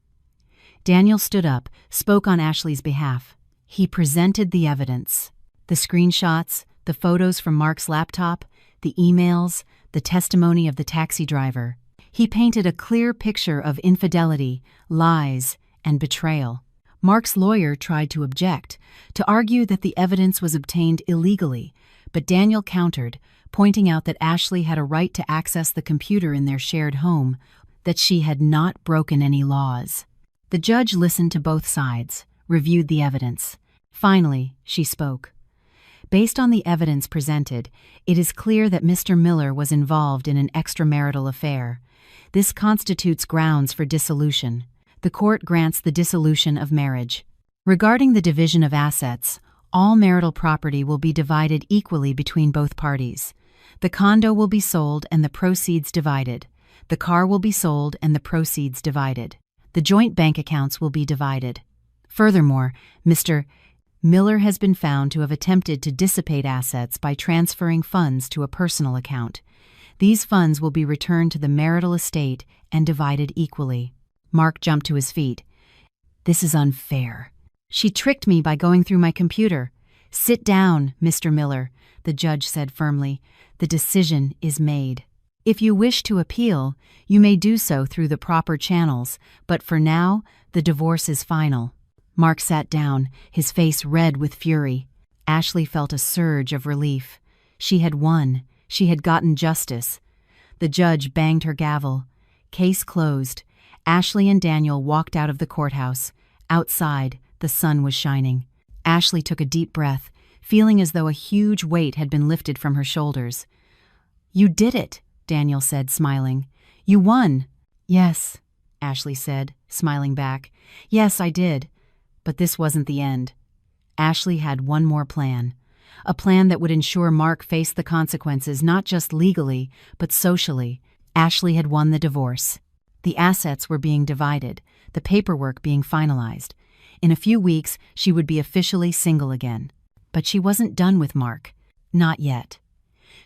Daniel stood up, spoke on Ashley's behalf. He presented the evidence. The screenshots, the photos from Mark's laptop, the emails, the testimony of the taxi driver. He painted a clear picture of infidelity, lies, and betrayal. Mark's lawyer tried to object, to argue that the evidence was obtained illegally, but Daniel countered, pointing out that Ashley had a right to access the computer in their shared home, that she had not broken any laws. The judge listened to both sides, reviewed the evidence. Finally, she spoke. Based on the evidence presented, it is clear that Mr. Miller was involved in an extramarital affair. This constitutes grounds for dissolution. The court grants the dissolution of marriage. Regarding the division of assets, all marital property will be divided equally between both parties. The condo will be sold and the proceeds divided. The car will be sold and the proceeds divided. The joint bank accounts will be divided. Furthermore, Mr. Miller has been found to have attempted to dissipate assets by transferring funds to a personal account. These funds will be returned to the marital estate and divided equally. Mark jumped to his feet. This is unfair. She tricked me by going through my computer. Sit down, Mr. Miller, the judge said firmly. The decision is made. If you wish to appeal, you may do so through the proper channels, but for now, the divorce is final. Mark sat down, his face red with fury. Ashley felt a surge of relief. She had won. She had gotten justice. The judge banged her gavel. Case closed. Ashley and Daniel walked out of the courthouse. Outside, the sun was shining. Ashley took a deep breath, feeling as though a huge weight had been lifted from her shoulders. You did it, Daniel said, smiling. You won. Yes, Ashley said, smiling back. Yes, I did. But this wasn't the end. Ashley had one more plan. A plan that would ensure Mark faced the consequences not just legally, but socially. Ashley had won the divorce. The assets were being divided, the paperwork being finalized. In a few weeks, she would be officially single again. But she wasn't done with Mark. Not yet.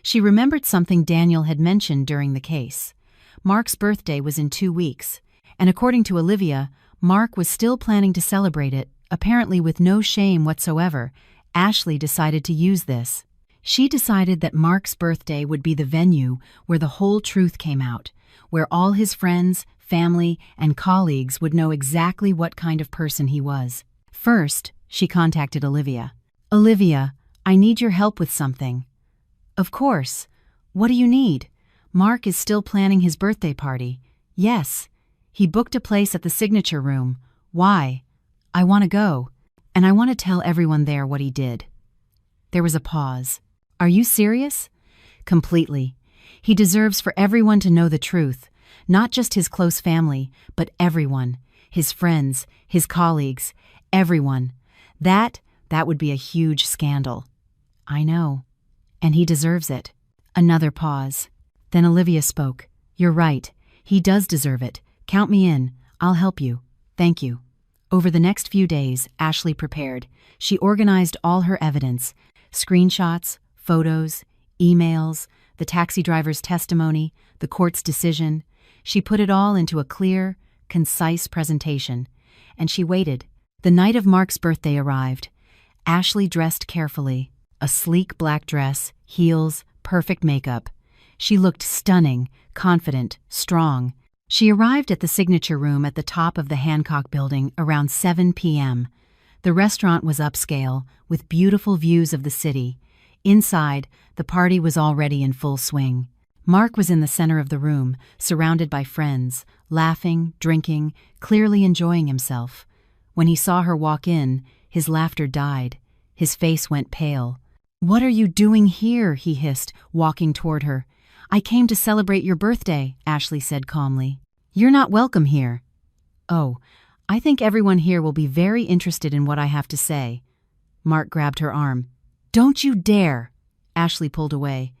She remembered something Daniel had mentioned during the case. Mark's birthday was in 2 weeks, and according to Olivia, Mark was still planning to celebrate it, apparently with no shame whatsoever. Ashley decided to use this. She decided that Mark's birthday would be the venue where the whole truth came out, where all his friends, family, and colleagues would know exactly what kind of person he was. First, she contacted Olivia. Olivia, I need your help with something. Of course. What do you need? Mark is still planning his birthday party. Yes. He booked a place at the signature room. Why? I want to go. And I want to tell everyone there what he did. There was a pause. Are you serious? Completely. He deserves for everyone to know the truth. Not just his close family, but everyone. His friends, his colleagues, everyone. That would be a huge scandal. I know. And he deserves it. Another pause. Then Olivia spoke. You're right. He does deserve it. Count me in. I'll help you. Thank you. Over the next few days, Ashley prepared. She organized all her evidence, screenshots, photos, emails, the taxi driver's testimony, the court's decision. She put it all into a clear, concise presentation, and she waited. The night of Mark's birthday arrived. Ashley dressed carefully, a sleek black dress, heels, perfect makeup. She looked stunning, confident, strong. She arrived at the signature room at the top of the Hancock building around 7 p.m. The restaurant was upscale, with beautiful views of the city. Inside, the party was already in full swing. Mark was in the center of the room, surrounded by friends, laughing, drinking, clearly enjoying himself. When he saw her walk in, his laughter died. His face went pale. "What are you doing here?" he hissed, walking toward her. "I came to celebrate your birthday," Ashley said calmly. "You're not welcome here." "Oh, I think everyone here will be very interested in what I have to say." Mark grabbed her arm. "Don't you dare!" Ashley pulled away.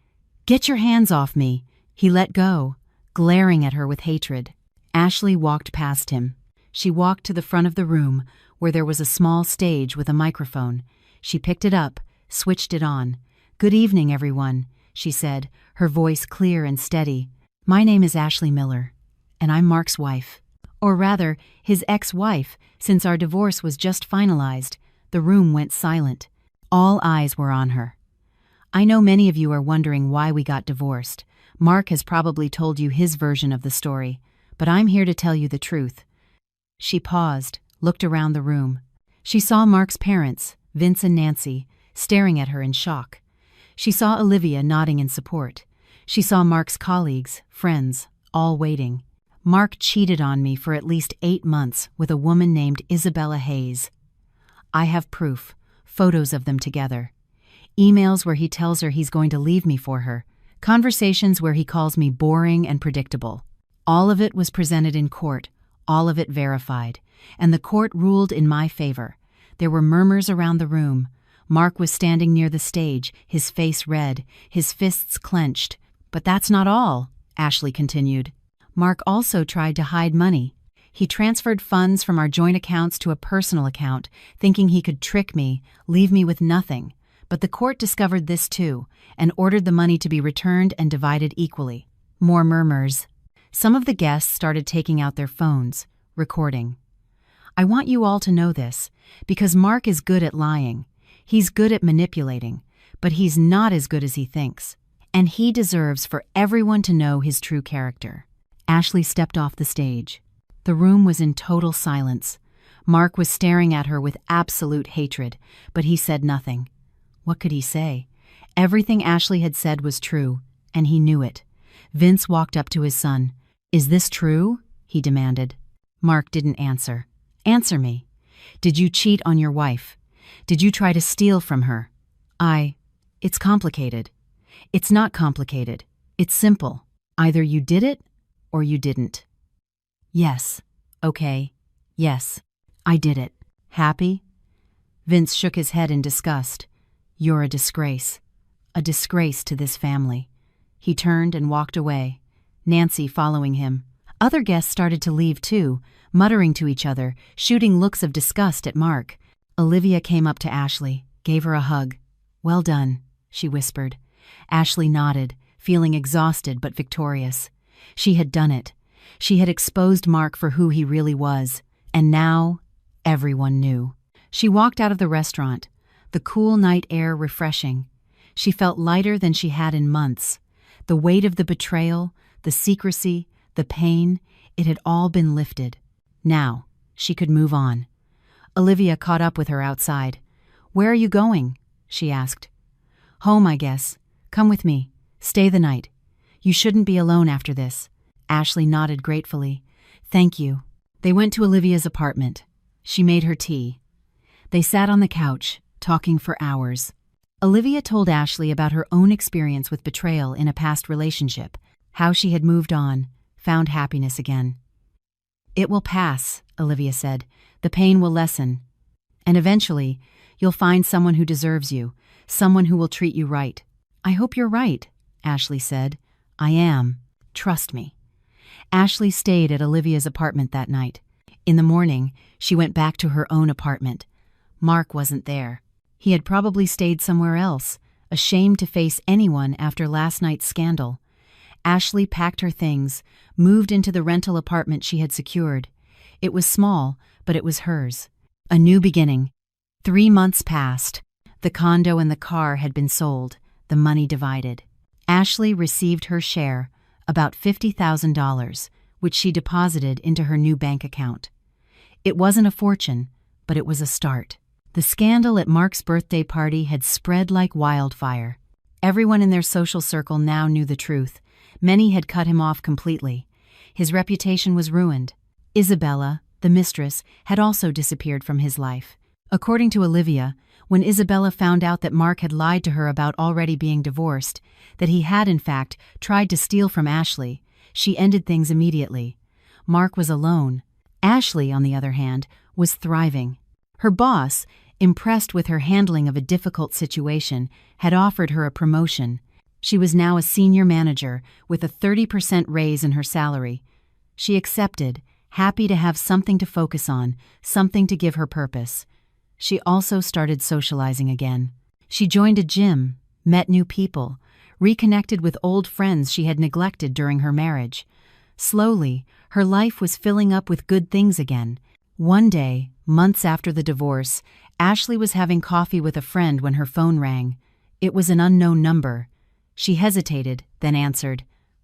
"Get your hands off me." He let go, glaring at her with hatred. Ashley walked past him. She walked to the front of the room, where there was a small stage with a microphone. She picked it up, switched it on. "Good evening, everyone," she said, her voice clear and steady. "My name is Ashley Miller, and I'm Mark's wife. Or rather, his ex-wife, since our divorce was just finalized." The room went silent. All eyes were on her. "I know many of you are wondering why we got divorced. Mark has probably told you his version of the story, but I'm here to tell you the truth." She paused, looked around the room. She saw Mark's parents, Vince and Nancy, staring at her in shock. She saw Olivia nodding in support. She saw Mark's colleagues, friends, all waiting. "Mark cheated on me for at least 8 months with a woman named Isabella Hayes. I have proof, photos of them together. Emails where he tells her he's going to leave me for her. Conversations where he calls me boring and predictable. All of it was presented in court, all of it verified, and the court ruled in my favor. There were murmurs around the room. Mark was standing near the stage, his face red, his fists clenched. But that's not all," Ashley continued. "Mark also tried to hide money. He transferred funds from our joint accounts to a personal account, thinking he could trick me, leave me with nothing. But the court discovered this too, and ordered the money to be returned and divided equally." More murmurs. Some of the guests started taking out their phones, recording. "I want you all to know this, because Mark is good at lying. He's good at manipulating, but he's not as good as he thinks. And he deserves for everyone to know his true character." Ashley stepped off the stage. The room was in total silence. Mark was staring at her with absolute hatred, but he said nothing. What could he say? Everything Ashley had said was true, and he knew it. Vince walked up to his son. "Is this true?" he demanded. Mark didn't answer. "Answer me. Did you cheat on your wife? Did you try to steal from her?" It's complicated." "It's not complicated. It's simple. Either you did it, or you didn't." "Yes. Okay. Yes. I did it." "Happy?" Vince shook his head in disgust. "You're a disgrace. A disgrace to this family." He turned and walked away, Nancy following him. Other guests started to leave too, muttering to each other, shooting looks of disgust at Mark. Olivia came up to Ashley, gave her a hug. "Well done," she whispered. Ashley nodded, feeling exhausted but victorious. She had done it. She had exposed Mark for who he really was, and now everyone knew. She walked out of the restaurant, the cool night air refreshing. She felt lighter than she had in months. The weight of the betrayal, the secrecy, the pain, it had all been lifted. Now, she could move on. Olivia caught up with her outside. "Where are you going?" she asked. "Home, I guess. Come with me. Stay the night. You shouldn't be alone after this." Ashley nodded gratefully. "Thank you." They went to Olivia's apartment. She made her tea. They sat on the couch, talking for hours. Olivia told Ashley about her own experience with betrayal in a past relationship, how she had moved on, found happiness again. "It will pass," Olivia said. "The pain will lessen. And eventually, you'll find someone who deserves you, someone who will treat you right." "I hope you're right," Ashley said. "I am. Trust me." Ashley stayed at Olivia's apartment that night. In the morning, she went back to her own apartment. Mark wasn't there. He had probably stayed somewhere else, ashamed to face anyone after last night's scandal. Ashley packed her things, moved into the rental apartment she had secured. It was small, but it was hers. A new beginning. 3 months passed. The condo and the car had been sold, the money divided. Ashley received her share, about $50,000, which she deposited into her new bank account. It wasn't a fortune, but it was a start. The scandal at Mark's birthday party had spread like wildfire. Everyone in their social circle now knew the truth. Many had cut him off completely. His reputation was ruined. Isabella, the mistress, had also disappeared from his life. According to Olivia, when Isabella found out that Mark had lied to her about already being divorced, that he had in fact tried to steal from Ashley, she ended things immediately. Mark was alone. Ashley, on the other hand, was thriving. Her boss, impressed with her handling of a difficult situation, had offered her a promotion. She was now a senior manager with a 30% raise in her salary. She accepted, happy to have something to focus on, something to give her purpose. She also started socializing again. She joined a gym, met new people, reconnected with old friends she had neglected during her marriage. Slowly, her life was filling up with good things again. One day, months after the divorce, Ashley was having coffee with a friend when her phone rang. It was an unknown number. She hesitated, then answered.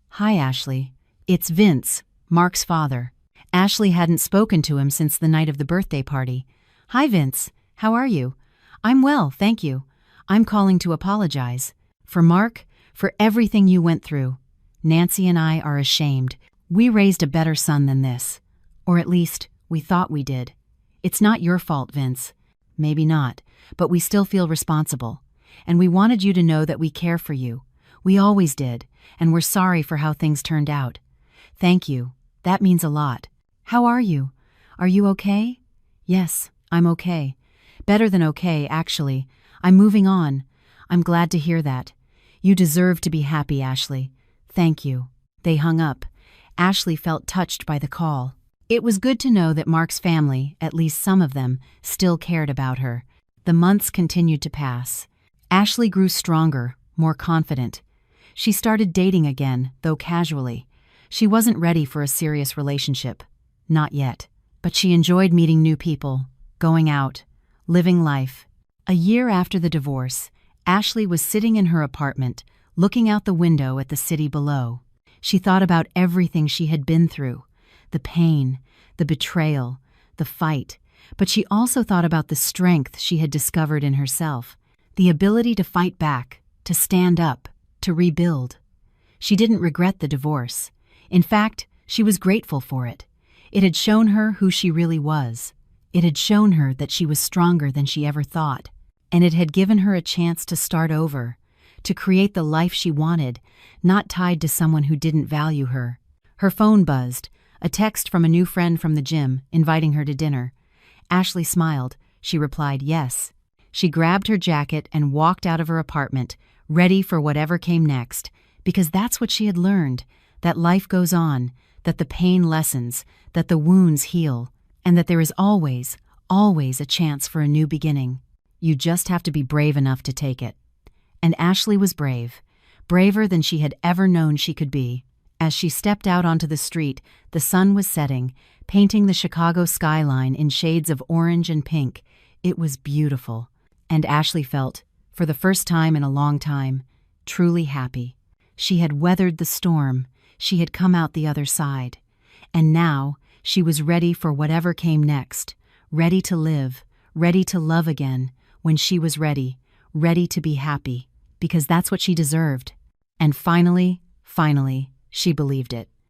"Hi, Ashley. It's Vince, Mark's father." Ashley hadn't spoken to him since the night of the birthday party. "Hi, Vince. How are you?" "I'm well, thank you. I'm calling to apologize. For Mark, for everything you went through. Nancy and I are ashamed. We raised a better son than this. Or at least, we thought we did. It's not your fault, Vince. Maybe not, but we still feel responsible. And we wanted you to know that we care for you. We always did, and we're sorry for how things turned out. Thank you. That means a lot. How are you? Are you okay?" "Yes, I'm okay. Better than okay, actually. I'm moving on. I'm glad to hear that. You deserve to be happy, Ashley. Thank you." They hung up. Ashley felt touched by the call. It was good to know that Mark's family, at least some of them, still cared about her. The months continued to pass. Ashley grew stronger, more confident. She started dating again, though casually. She wasn't ready for a serious relationship. Not yet. But she enjoyed meeting new people, going out, living life. A year after the divorce, Ashley was sitting in her apartment, looking out the window at the city below. She thought about everything she had been through, the pain, the betrayal, the fight, but she also thought about the strength she had discovered in herself, the ability to fight back, to stand up, to rebuild. She didn't regret the divorce. In fact, she was grateful for it. It had shown her who she really was. It had shown her that she was stronger than she ever thought. And it had given her a chance to start over, to create the life she wanted, not tied to someone who didn't value her. Her phone buzzed, a text from a new friend from the gym, inviting her to dinner. Ashley smiled. She replied yes. She grabbed her jacket and walked out of her apartment, ready for whatever came next, because that's what she had learned, that life goes on, that the pain lessens, that the wounds heal, and that there is always, always a chance for a new beginning. You just have to be brave enough to take it. And Ashley was brave, braver than she had ever known she could be. As she stepped out onto the street, the sun was setting, painting the Chicago skyline in shades of orange and pink. It was beautiful. And Ashley felt, for the first time in a long time, truly happy. She had weathered the storm. She had come out the other side. And now, she was ready for whatever came next, ready to live, ready to love again, when she was ready, ready to be happy, because that's what she deserved. And finally, she believed it.